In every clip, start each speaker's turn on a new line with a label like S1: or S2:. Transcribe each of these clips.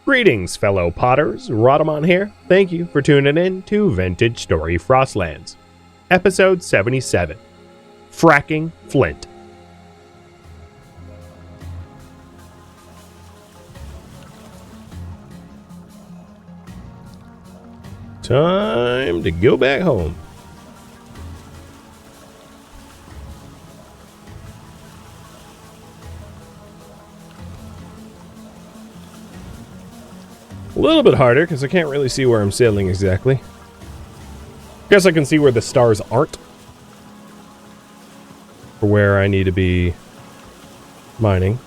S1: Greetings, fellow potters. Rhadamant here. Thank you for tuning in to Vintage Story Frostlands, episode 77, Fracking Flint. Time to go back home. A little bit harder, because I can't really see where I'm sailing exactly. Guess I can see where the stars aren't. For where I need to be mining.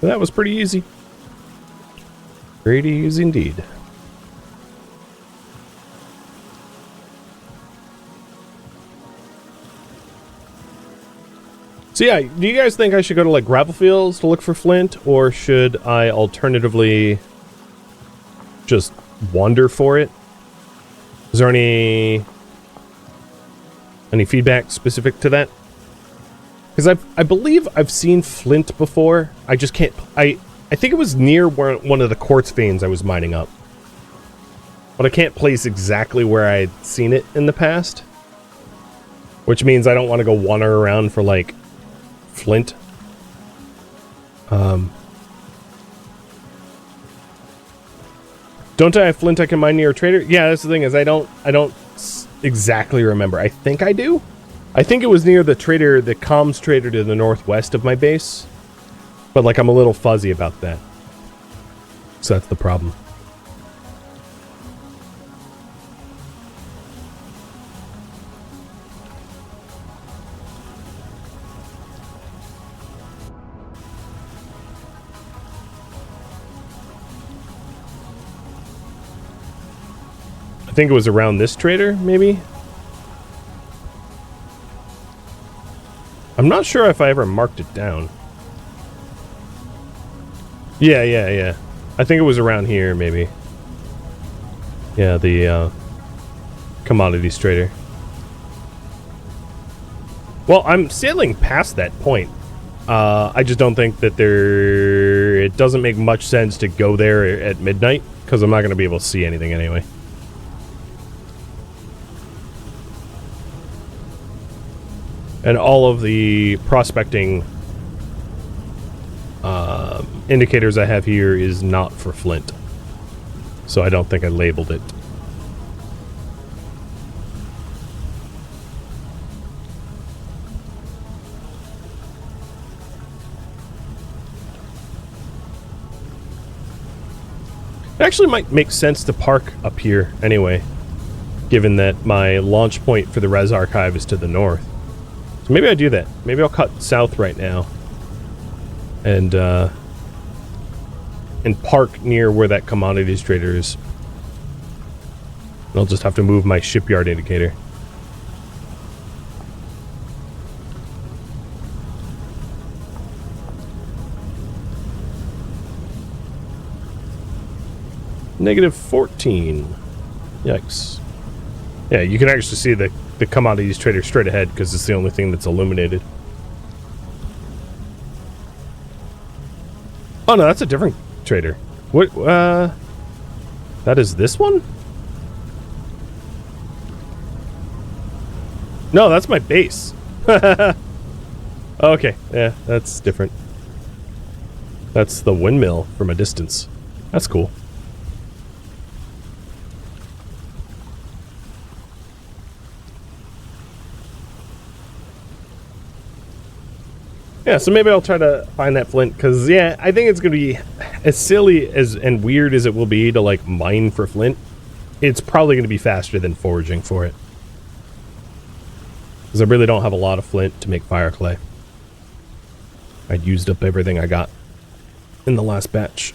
S1: But that was pretty easy. Pretty easy indeed. So yeah, do you guys think I should go to like gravel fields to look for flint, or should I alternatively just wander for it? Is there any feedback specific to that? Because I believe I've seen flint before. I just can't. I think it was near one of the quartz veins I was mining up, but I can't place exactly where I'd seen it in the past. Which means I don't want to go wander around for like flint. Don't I have flint I can mine near a trader? Yeah, that's the thing, is I don't exactly remember. I think I do. I think it was near the trader, the comms trader to the northwest of my base. But like I'm a little fuzzy about that. So that's the problem. I think it was around this trader, maybe? I'm not sure if I ever marked it down. Yeah. I think it was around here, maybe. Yeah, the commodities trader. Well, I'm sailing past that point. I just don't think that it doesn't make much sense to go there at midnight, because I'm not going to be able to see anything anyway. And all of the prospecting indicators I have here is not for flint. So I don't think I labeled it. It actually might make sense to park up here anyway, given that my launch point for the Res Archive is to the north. Maybe I do that. Maybe I'll cut south right now and park near where that commodities trader is. I'll just have to move my shipyard indicator. -14. Yikes. Yeah, you can actually see the commodities trader straight ahead because it's the only thing that's illuminated. Oh no, that's a different trader. What, that is this one? No, that's my base. Okay, yeah, that's different. That's the windmill from a distance. That's cool. Yeah, so maybe I'll try to find that flint, because, yeah, I think it's going to be as silly and weird as it will be to, like, mine for flint. It's probably going to be faster than foraging for it. Because I really don't have a lot of flint to make fire clay. I'd used up everything I got in the last batch.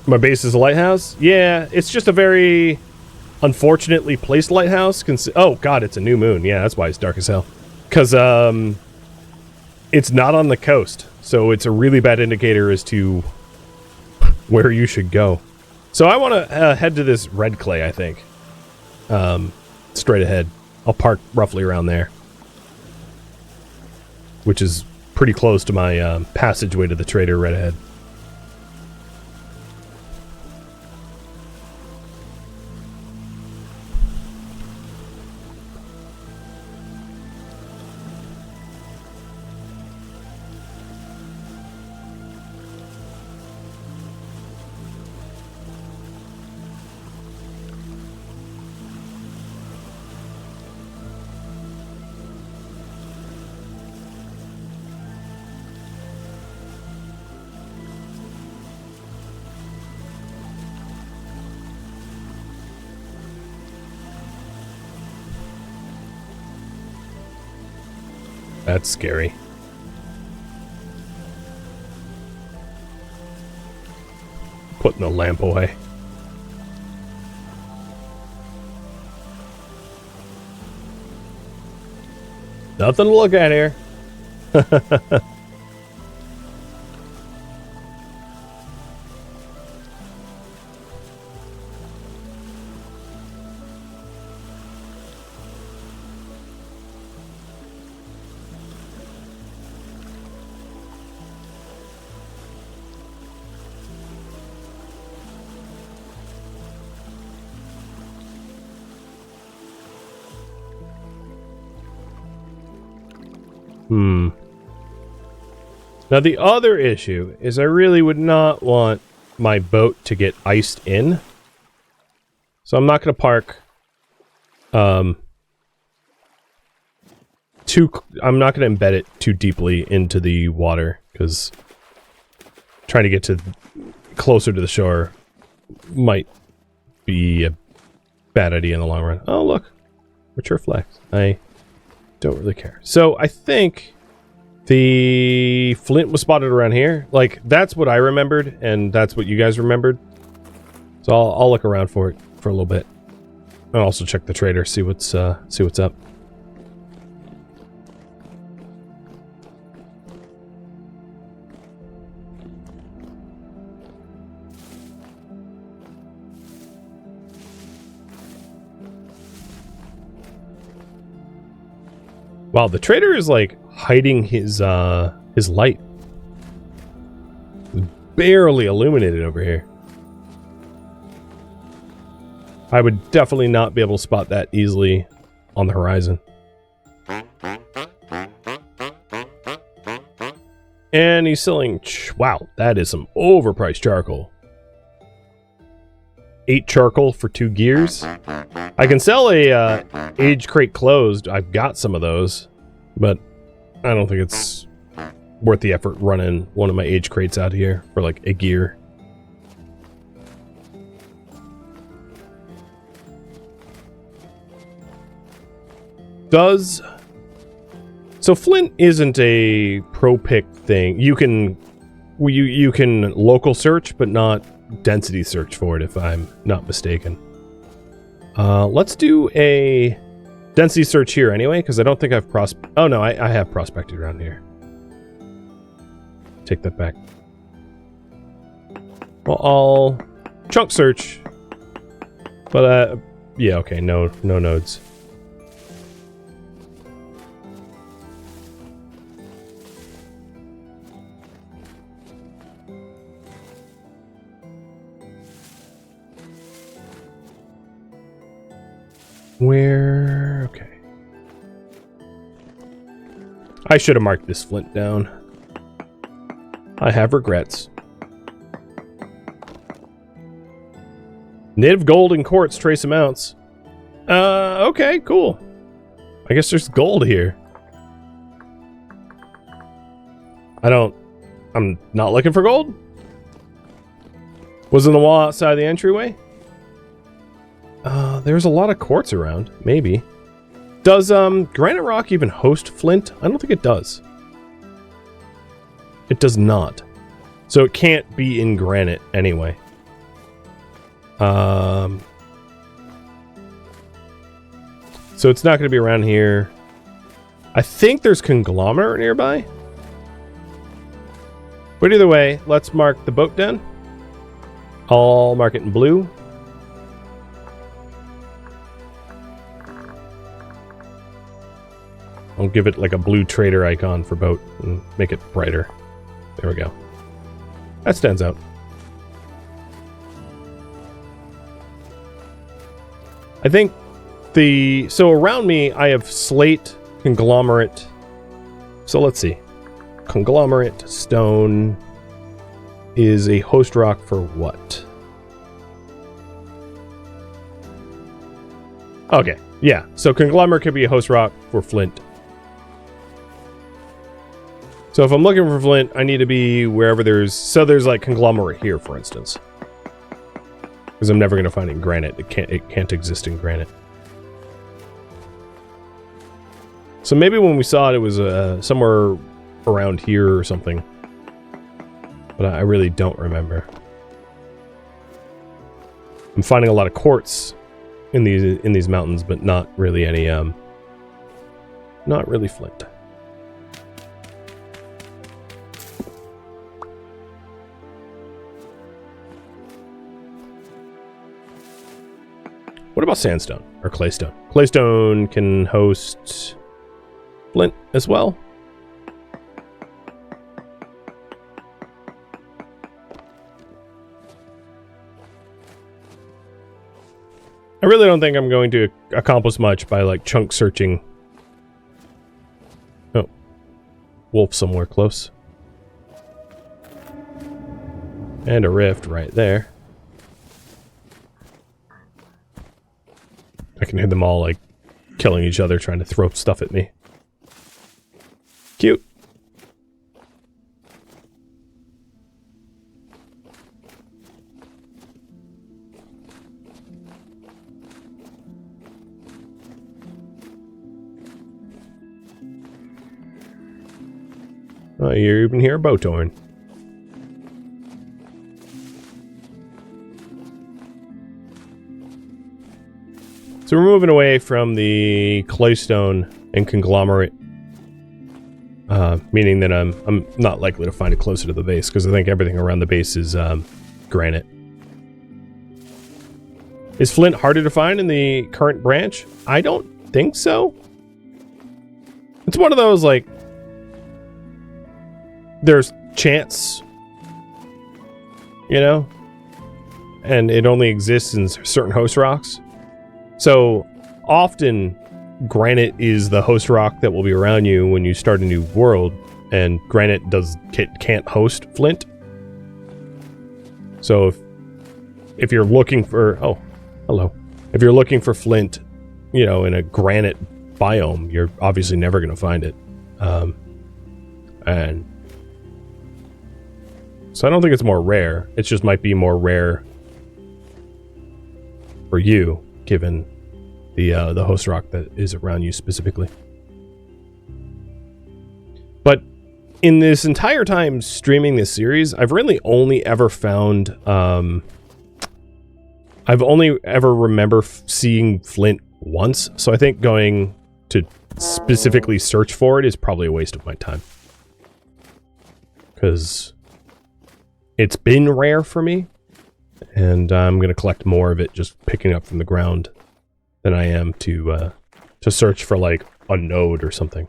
S1: My base is a lighthouse? Yeah, it's just a very unfortunately placed lighthouse. Oh god, it's a new moon. Yeah, that's why it's dark as hell. Because it's not on the coast, so it's a really bad indicator as to where you should go. So I want to head to this red clay, I think. straight ahead. I'll park roughly around there, which is pretty close to my passageway to the trader right ahead. That's scary. Putting the lamp away. Nothing to look at here. Now the other issue is I really would not want my boat to get iced in. So I'm not going to park I'm not going to embed it too deeply into the water, because trying to get to closer to the shore might be a bad idea in the long run. Oh, look. Mature flex. I don't really care. So I think the Flint was spotted around here. Like, that's what I remembered, and that's what you guys remembered. So I'll look around for it for a little bit. And also check the trader, see what's up. Wow, the trader is like hiding his light. It's barely illuminated over here. I would definitely not be able to spot that easily on the horizon. And he's selling... Wow, that is some overpriced charcoal. 8 charcoal for 2 gears. I can sell a age crate closed. I've got some of those, but I don't think it's worth the effort running one of my age crates out here for like a gear. So Flint isn't a pro pick thing. You can local search, but not density search for it, if I'm not mistaken. Let's do a density search here anyway, because I don't think I've oh no, I have prospected around here. Take that back. Well, I'll chunk search, but yeah, okay, no nodes. Where... Okay. I should have marked this Flint down. I have regrets. Native gold and quartz trace amounts. Okay, cool. I guess there's gold here. I'm not looking for gold. Was in the wall outside the entryway? There's a lot of quartz around. Maybe. Does granite rock even host flint? I don't think it does. It does not. So it can't be in granite anyway. So it's not going to be around here. I think there's conglomerate nearby. But either way, let's mark the boat down. I'll mark it in blue. I'll give it like a blue trader icon for boat and make it brighter. There we go. That stands out. I think so around me I have slate, conglomerate. So let's see. Conglomerate stone is a host rock for what? Okay, yeah. So conglomerate could be a host rock for flint. So if I'm looking for flint, I need to be wherever there's like conglomerate here, for instance. Because I'm never going to find it in granite. It can't exist in granite. So maybe when we saw it, it was somewhere around here or something. But I really don't remember. I'm finding a lot of quartz in these mountains, but not really any not really flint. What about sandstone or claystone? Claystone can host flint as well. I really don't think I'm going to accomplish much by like chunk searching. Oh, wolf somewhere close. And a rift right there. I can hear them all like killing each other, trying to throw stuff at me. Cute. Oh, you even hear a boat horn. So we're moving away from the claystone and conglomerate, meaning that I'm not likely to find it closer to the base because I think everything around the base is granite. Is flint harder to find in the current branch? I don't think so. It's one of those like there's chance, you know, and it only exists in certain host rocks. So often granite is the host rock that will be around you when you start a new world, and granite can't host flint. So if you're looking for if you're looking for flint, you know, in a granite biome, you're obviously never going to find it. And so I don't think it's more rare. It just might be more rare for you, given the host rock that is around you specifically. But in this entire time streaming this series, I've really only ever found I've only ever remember seeing flint once. So I think going to specifically search for it is probably a waste of my time, because it's been rare for me, and I'm going to collect more of it just picking up from the ground than I am to search for like a node or something.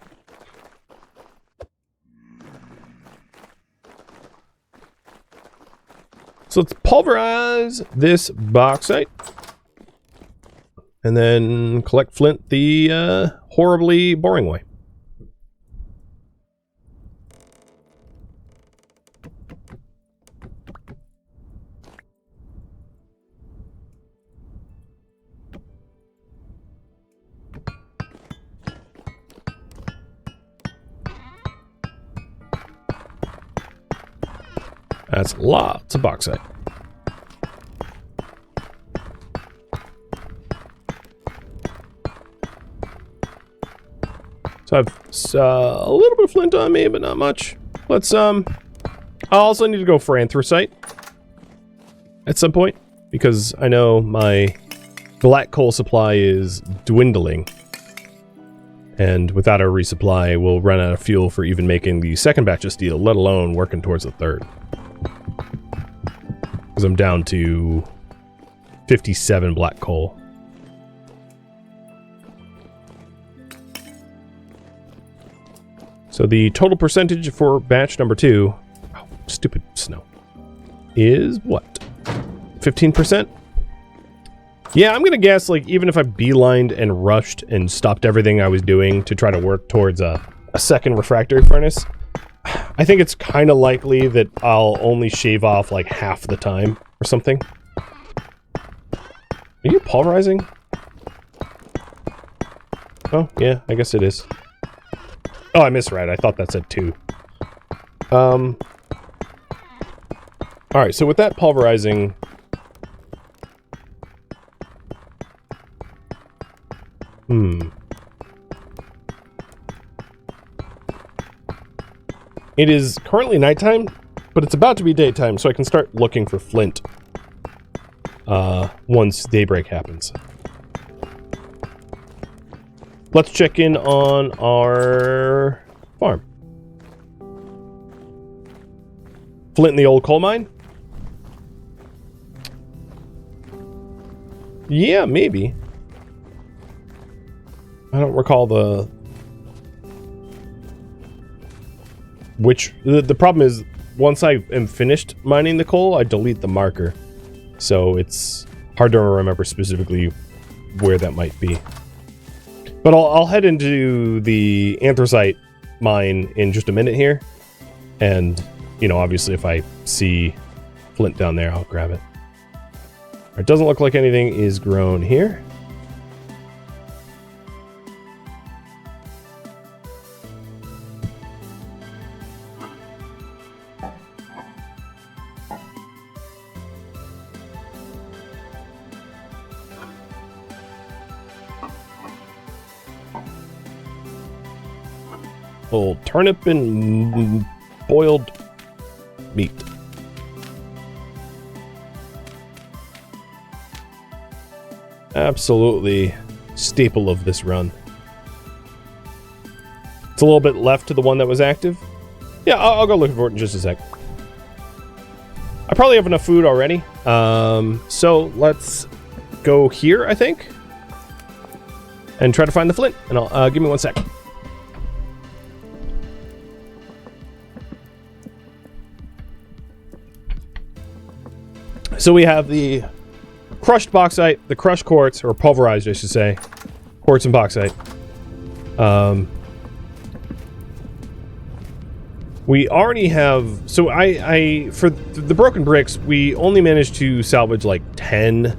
S1: So let's pulverize this bauxite and then collect flint the horribly boring way. That's lots of bauxite. So I've a little bit of flint on me, but not much. Let's I also need to go for anthracite at some point, because I know my black coal supply is dwindling, and without a resupply, we'll run out of fuel for even making the second batch of steel, let alone working towards the third. Because I'm down to 57 black coal. So the total percentage for batch number 2, oh, stupid snow, is what? 15%? Yeah, I'm gonna guess, like, even if I beelined and rushed and stopped everything I was doing to try to work towards a second refractory furnace, I think it's kind of likely that I'll only shave off, like, half the time or something. Are you pulverizing? Oh, yeah, I guess it is. Oh, I misread. I thought that said 2. Alright, so with that pulverizing... It is currently nighttime, but it's about to be daytime, so I can start looking for flint. Once daybreak happens. Let's check in on our farm. Flint in the old coal mine? Yeah, maybe. I don't recall the... The problem is, once I am finished mining the coal, I delete the marker. So it's hard to remember specifically where that might be. But I'll head into the anthracite mine in just a minute here. And, you know, obviously if I see flint down there, I'll grab it. It doesn't look like anything is grown here. Old turnip and boiled meat. Absolutely staple of this run. It's a little bit left to the one that was active. Yeah, I'll go looking for it in just a sec. I probably have enough food already. So let's go here, I think, and try to find the flint. And I'll give me 1 sec. So we have the crushed bauxite, the crushed quartz, or pulverized, I should say, quartz and bauxite. We already have, so for the broken bricks, we only managed to salvage like 10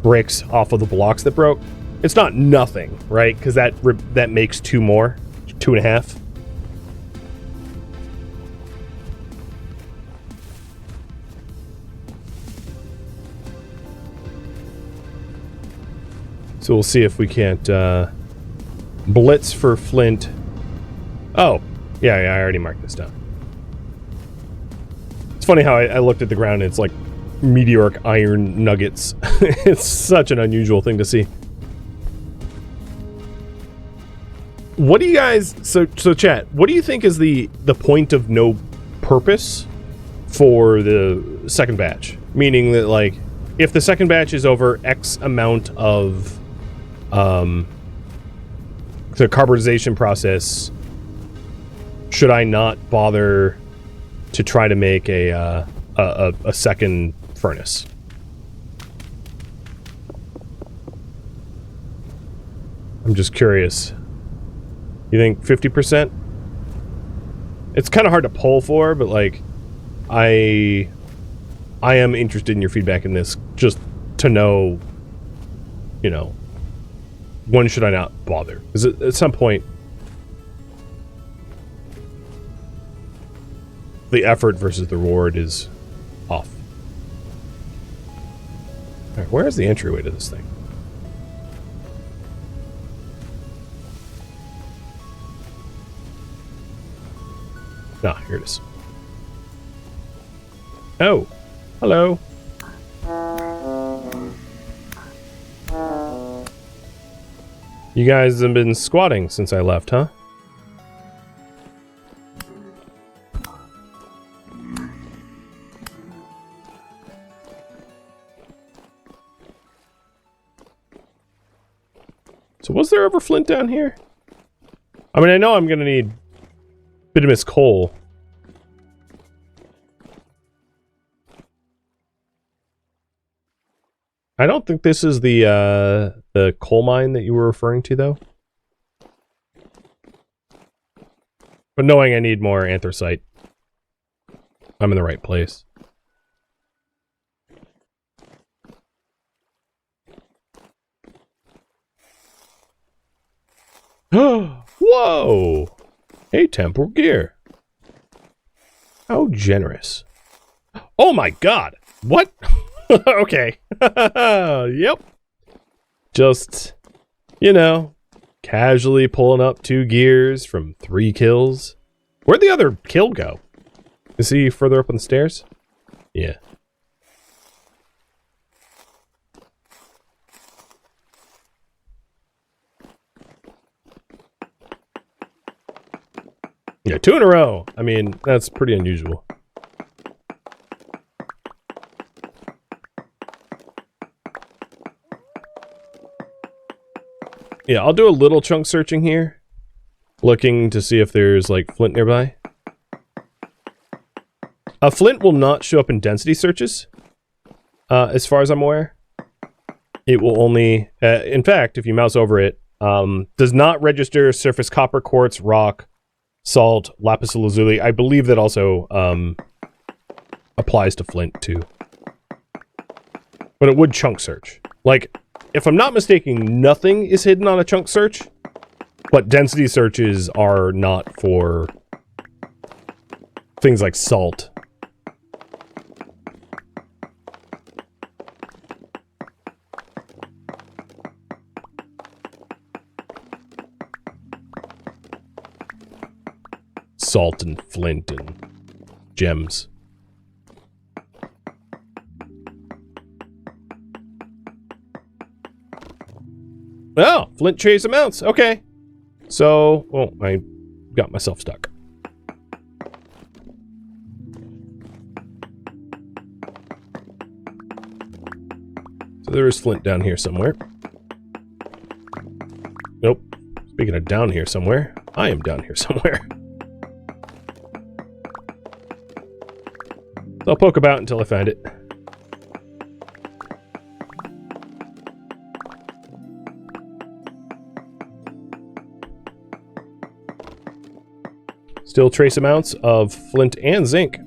S1: bricks off of the blocks that broke. It's not nothing, right? Because that makes 2 more, 2.5. So we'll see if we can't blitz for flint. Oh, yeah, I already marked this down. It's funny how I looked at the ground and it's like meteoric iron nuggets. It's such an unusual thing to see. What do you guys... So chat, what do you think is the point of no purpose for the second batch? Meaning that, like, if the second batch is over X amount of... the carbonization process, should I not bother to try to make a second furnace? I'm just curious. You think 50%? It's kind of hard to poll for, but like, I am interested in your feedback in this, just to know, you know, when should I not bother? Because at some point, the effort versus the reward is off. All right, where is the entryway to this thing? Ah, here it is. Oh, hello. You guys have been squatting since I left, huh? So was there ever flint down here? I mean, I know I'm gonna need Bituminous coal. I don't think this is the coal mine that you were referring to, though. But knowing I need more anthracite, I'm in the right place. Whoa! Hey, temporal gear. How generous. Oh my god! What? Okay. Yep. Just, you know, casually pulling up 2 gears from 3 kills. Where'd the other kill go? Is he further up on the stairs? Yeah. Yeah, 2 in a row. I mean, that's pretty unusual. Yeah, I'll do a little chunk searching here. Looking to see if there's, like, flint nearby. Flint will not show up in density searches. As far as I'm aware. It will only... in fact, if you mouse over it, does not register surface copper, quartz, rock, salt, lapis lazuli. I believe that also applies to flint, too. But it would chunk search. Like... If I'm not mistaken, nothing is hidden on a chunk search, but density searches are not for things like salt. Salt and flint and gems. Oh, flint trace amounts. Okay. So, oh, I got myself stuck. So there is flint down here somewhere. Nope. Speaking of down here somewhere, I am down here somewhere. So I'll poke about until I find it. Still trace amounts of flint and zinc.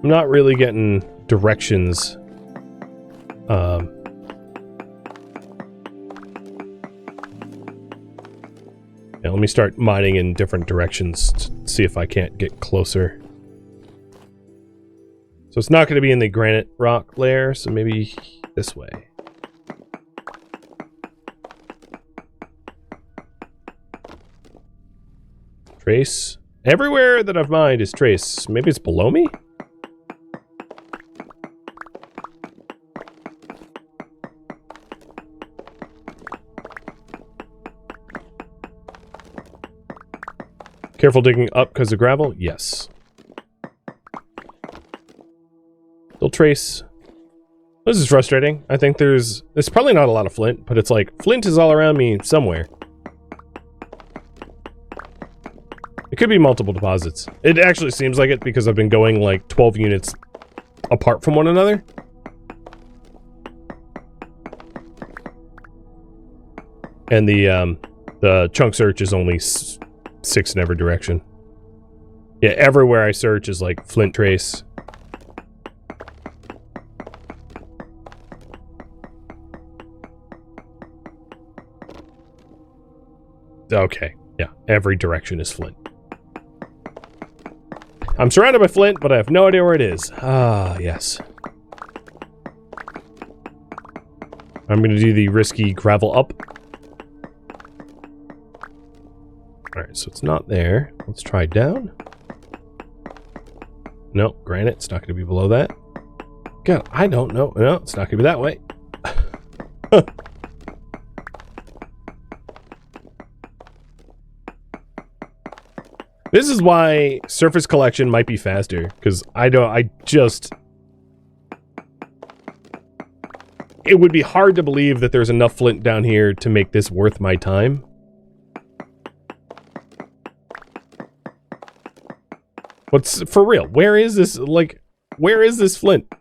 S1: I'm not really getting directions. Yeah, let me start mining in different directions to see if I can't get closer. So it's not going to be in the granite rock layer, so maybe this way. Trace. Everywhere that I've mined is trace. Maybe it's below me? Careful digging up because of gravel? Yes. Still trace. This is frustrating. I think there's probably not a lot of flint, but it's like, flint is all around me somewhere. It could be multiple deposits. It actually seems like it because I've been going like 12 units apart from one another. And the chunk search is only 6 in every direction. Yeah, everywhere I search is like flint trace. Okay, yeah, every direction is flint. I'm surrounded by flint, but I have no idea where it is. Ah, yes. I'm going to do the risky gravel up. Alright, so it's not there. Let's try down. No, granite. It's not going to be below that. God, I don't know. No, it's not going to be that way. This is why surface collection might be faster, because it would be hard to believe that there's enough flint down here to make this worth my time. What's for real? Where is this, like, where is this flint?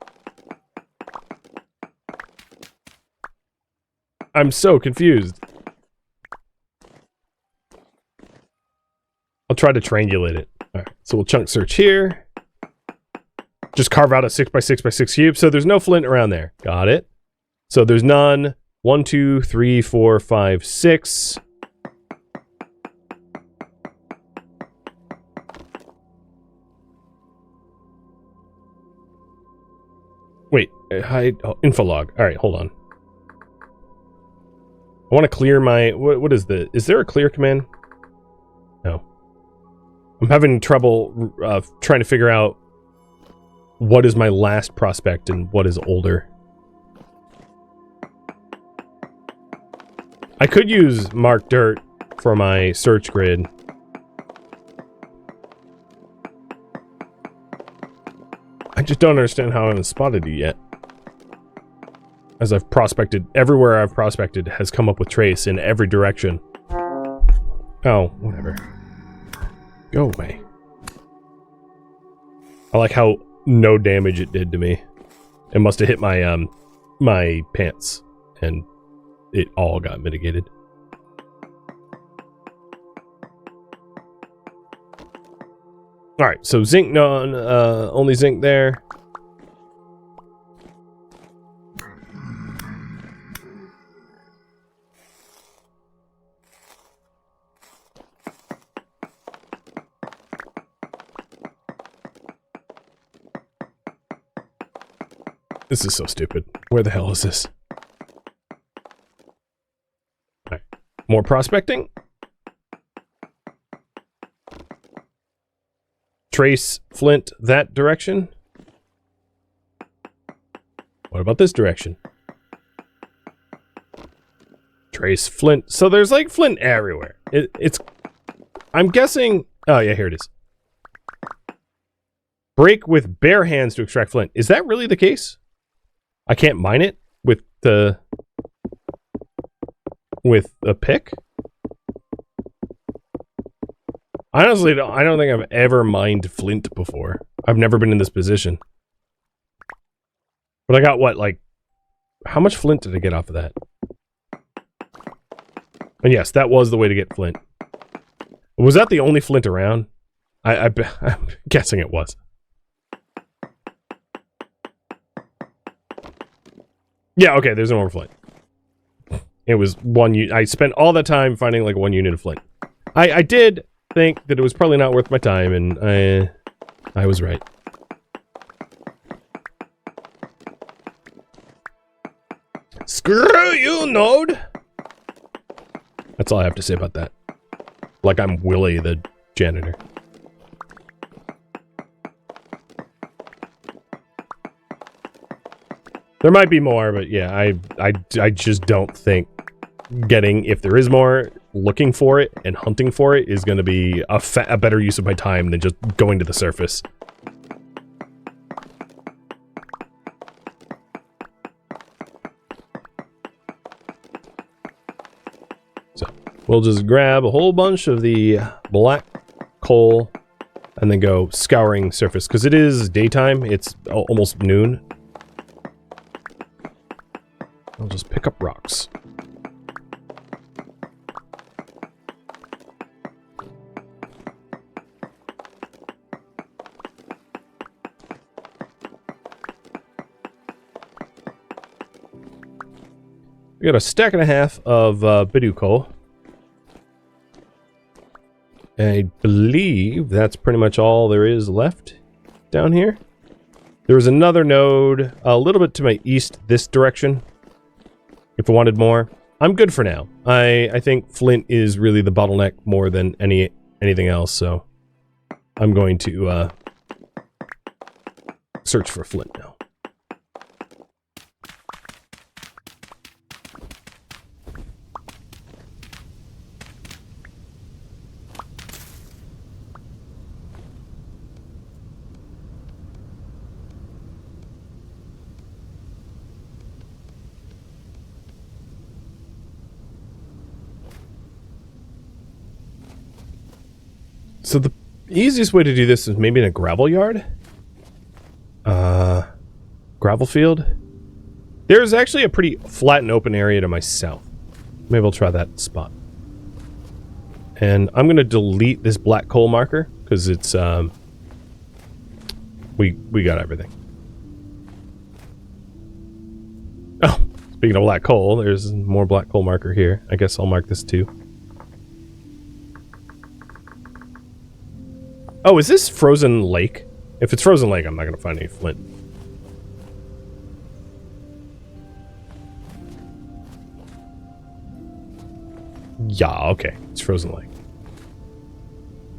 S1: I'm so confused. I'll try to triangulate it. Alright, so we'll chunk search here. Just carve out a 6x6x6 cube. So there's no flint around there. Got it. So there's none. 1, 2, 3, 4, 5, 6. Wait, hide info log. All right, hold on. I want to clear my. What is the? Is there a clear command? No. I'm having trouble trying to figure out what is my last prospect and what is older. I could use mark dirt for my search grid. I just don't understand how I haven't spotted it yet. As I've prospected, everywhere I've prospected has come up with trace in every direction. Oh, whatever. Go away. I like how no damage it did to me. It must have hit my, my pants, and it all got mitigated. Alright, so zinc none, only zinc there. This is so stupid. Where the hell is this? Alright, more prospecting. Trace flint that direction. What about this direction? Trace flint. So there's like flint everywhere. It's I'm guessing. Oh yeah, here it is. Break with bare hands to extract flint. Is that really the case? I can't mine it with a pick? Honestly, I don't think I've ever mined flint before. I've never been in this position. But I got what, like... How much flint did I get off of that? And yes, that was the way to get flint. Was that the only flint around? I'm guessing it was. Yeah, okay, there's no more flint. It was one unit. I spent all that time finding like 1 unit of flint. I did think that it was probably not worth my time, and I was right. Screw you, Node! That's all I have to say about that. Like I'm Willie the janitor. There might be more, but yeah, I just don't think getting, if there is more, looking for it and hunting for it is going to be a better use of my time than just going to the surface. So, we'll just grab a whole bunch of the black coal and then go scouring surface, because it is daytime, it's almost noon. I'll just pick up rocks. We got a stack and a half of Bidoo coal. I believe that's pretty much all there is left down here. There was another node a little bit to my east this direction. If I wanted more, I'm good for now. I think flint is really the bottleneck more than anything else, so I'm going to search for flint now. So the easiest way to do this is maybe in a gravel yard. Gravel field. There's actually a pretty flat and open area to my south. Maybe I'll try that spot. And I'm going to delete this black coal marker because it's, we got everything. Oh, speaking of black coal, there's more black coal marker here. I guess I'll mark this too. Oh, is this frozen lake? If it's frozen lake, I'm not going to find any flint. Yeah, okay. It's frozen lake.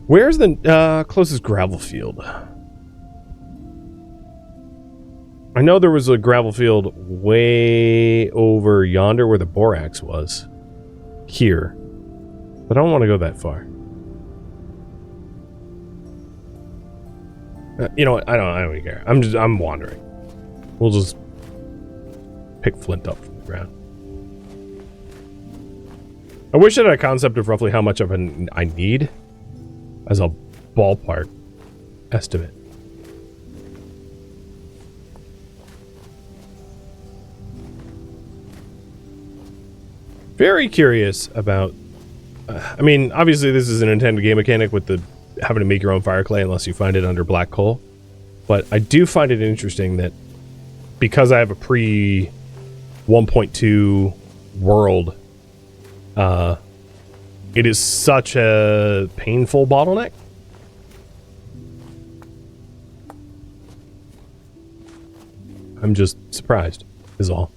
S1: Where's the closest gravel field? I know there was a gravel field way over yonder where the borax was. Here. But I don't want to go that far. You know what? I don't even care. I'm wandering. We'll just pick flint up from the ground. I wish I had a concept of roughly how much of I need as a ballpark estimate. Very curious about... I mean, obviously this is an intended game mechanic with the having to make your own fire clay unless you find it under black coal. But I do find it interesting that because I have a pre 1.2 world, it is such a painful bottleneck. I'm just surprised, is all.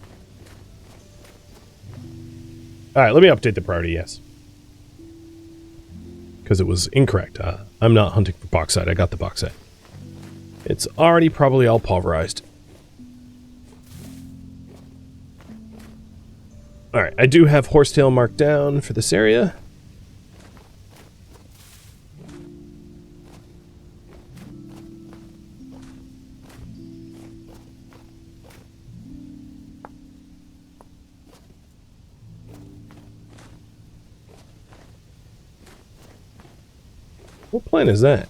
S1: Alright, let me update the priority, yes. Because it was incorrect. I'm not hunting for bauxite. I got the bauxite. It's already probably all pulverized. Alright, I do have horsetail marked down for this area. What plant is that?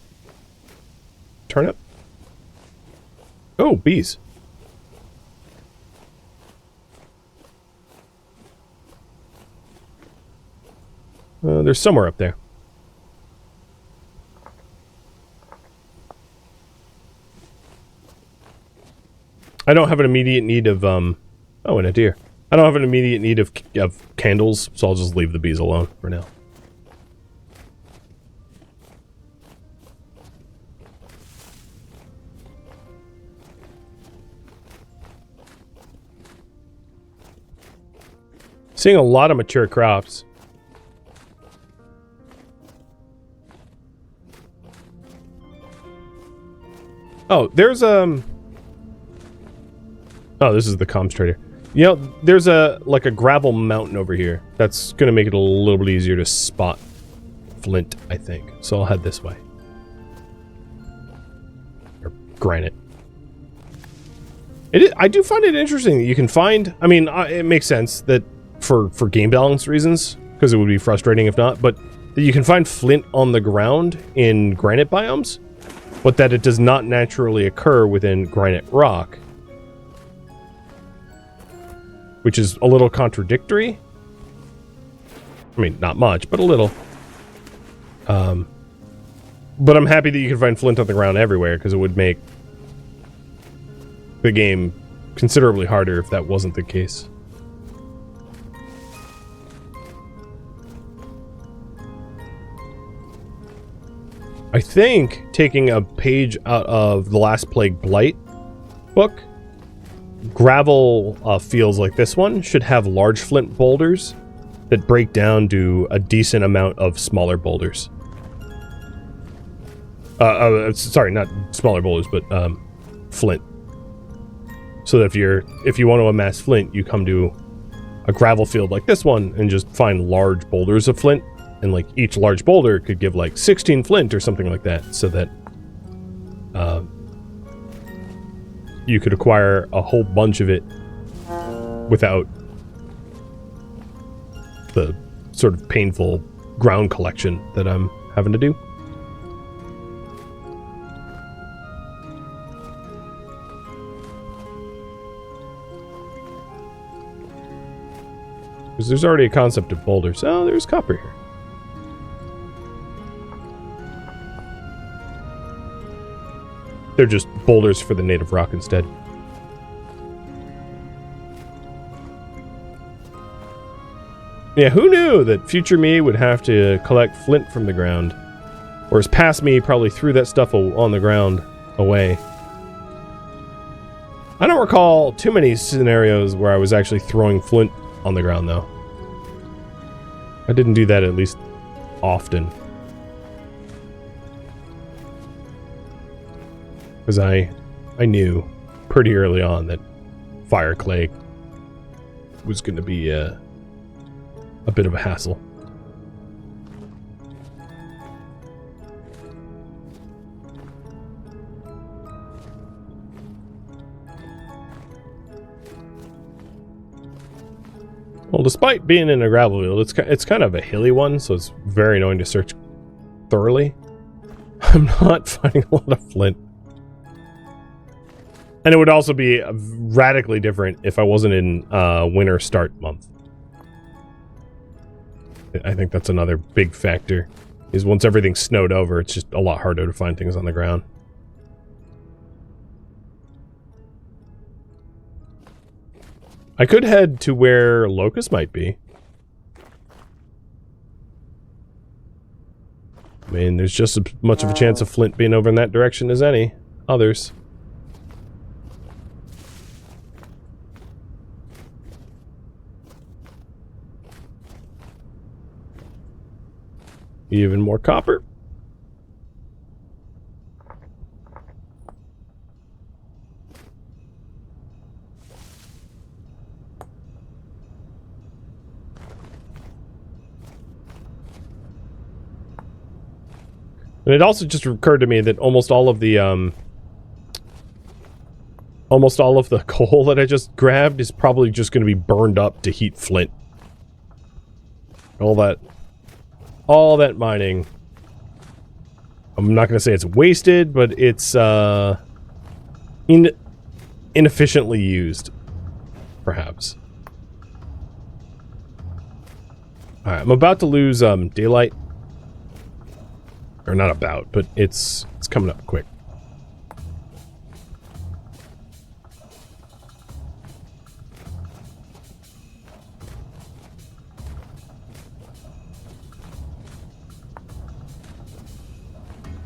S1: Turnip? Oh, bees. There's somewhere up there. I don't have an immediate need of, oh, and a deer. I don't have an immediate need of candles, so I'll just leave the bees alone for now. Seeing a lot of mature crops. Oh, there's oh, this is the comms trader. You know, there's like a gravel mountain over here. That's gonna make it a little bit easier to spot flint, I think. So I'll head this way. Or granite. I do find it interesting that you can find... I mean, it makes sense that for game balance reasons, because it would be frustrating if not, but that you can find flint on the ground in granite biomes, but that it does not naturally occur within granite rock. Which is a little contradictory. I mean, not much, but a little. But I'm happy that you can find flint on the ground everywhere, because it would make the game considerably harder if that wasn't the case. I think, taking a page out of the Last Plague Blight book, gravel fields like this one should have large flint boulders that break down to a decent amount of smaller boulders. Sorry, not smaller boulders, but flint. So that if you want to amass flint, you come to a gravel field like this one and just find large boulders of flint. And like each large boulder could give like 16 flint or something like that, so that you could acquire a whole bunch of it without the sort of painful ground collection that I'm having to do. Because there's already a concept of boulders. Oh, there's copper here. They're just boulders for the native rock instead. Yeah, who knew that future me would have to collect flint from the ground? Whereas past me probably threw that stuff on the ground away. I don't recall too many scenarios where I was actually throwing flint on the ground, though. I didn't do that at least often. Because I knew pretty early on that fire clay was going to be a bit of a hassle. Well, despite being in a gravel field, it's kind of a hilly one, so it's very annoying to search thoroughly. I'm not finding a lot of flint. And it would also be radically different if I wasn't in winter start month. I think that's another big factor, is once everything's snowed over, it's just a lot harder to find things on the ground. I could head to where Locust might be. I mean, there's just as much of a chance of Flint being over in that direction as any others. Even more copper. And it also just occurred to me that almost all of the coal that I just grabbed is probably just going to be burned up to heat flint. All that mining. I'm not going to say it's wasted, but it's inefficiently used, perhaps. All right, I'm about to lose daylight. Or not about, but it's coming up quick.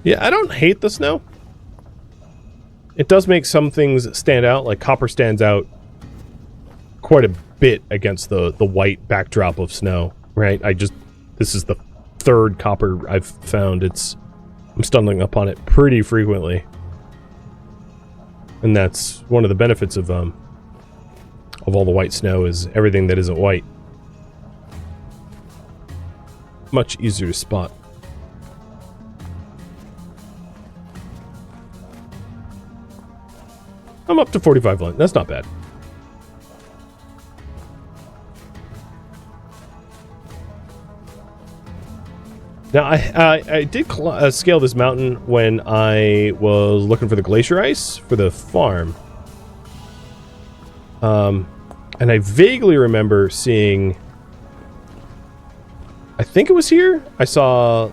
S1: Yeah, I don't hate the snow. It does make some things stand out, like copper stands out quite a bit against the white backdrop of snow, right? This is the third copper I've found. I'm stumbling upon it pretty frequently. And that's one of the benefits of all the white snow, is everything that isn't white. Much easier to spot. I'm up to 45 lint. That's not bad. Now, I did scale this mountain when I was looking for the glacier ice for the farm. And I vaguely remember seeing... I think it was here. I saw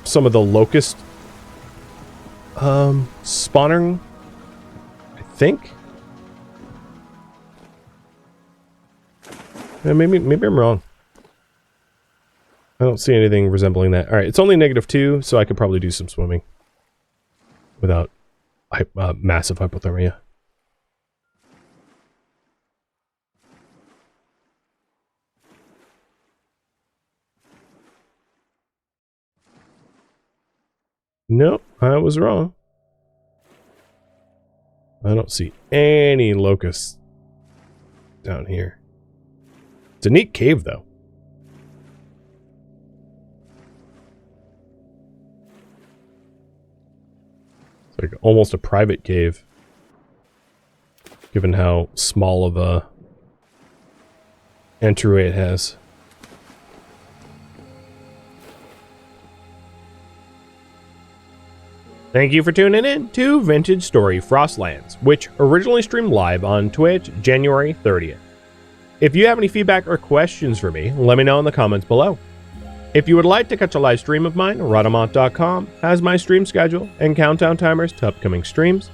S1: some of the locust spawning, I think. Yeah, maybe I'm wrong. I don't see anything resembling that. Alright, it's only -2, so I could probably do some swimming without massive hypothermia. Nope, I was wrong. I don't see any locusts down here. It's a neat cave, though. Like almost a private cave, given how small of a entryway it has. Thank you for tuning in to Vintage Story Frostlands, which originally streamed live on Twitch January 30th. If you have any feedback or questions for me, let me know in the comments below. If you would like to catch a live stream of mine, Rhadamant.com has my stream schedule and countdown timers to upcoming streams.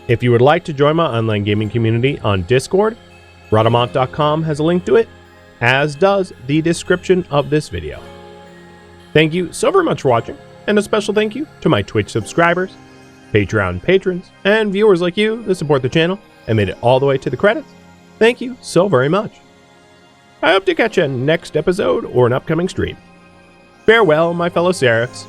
S1: If you would like to join my online gaming community on Discord, Rhadamant.com has a link to it, as does the description of this video. Thank you so very much for watching, and a special thank you to my Twitch subscribers, Patreon patrons, and viewers like you that support the channel and made it all the way to the credits. Thank you so very much. I hope to catch you next episode or an upcoming stream. Farewell, my fellow Seraphs.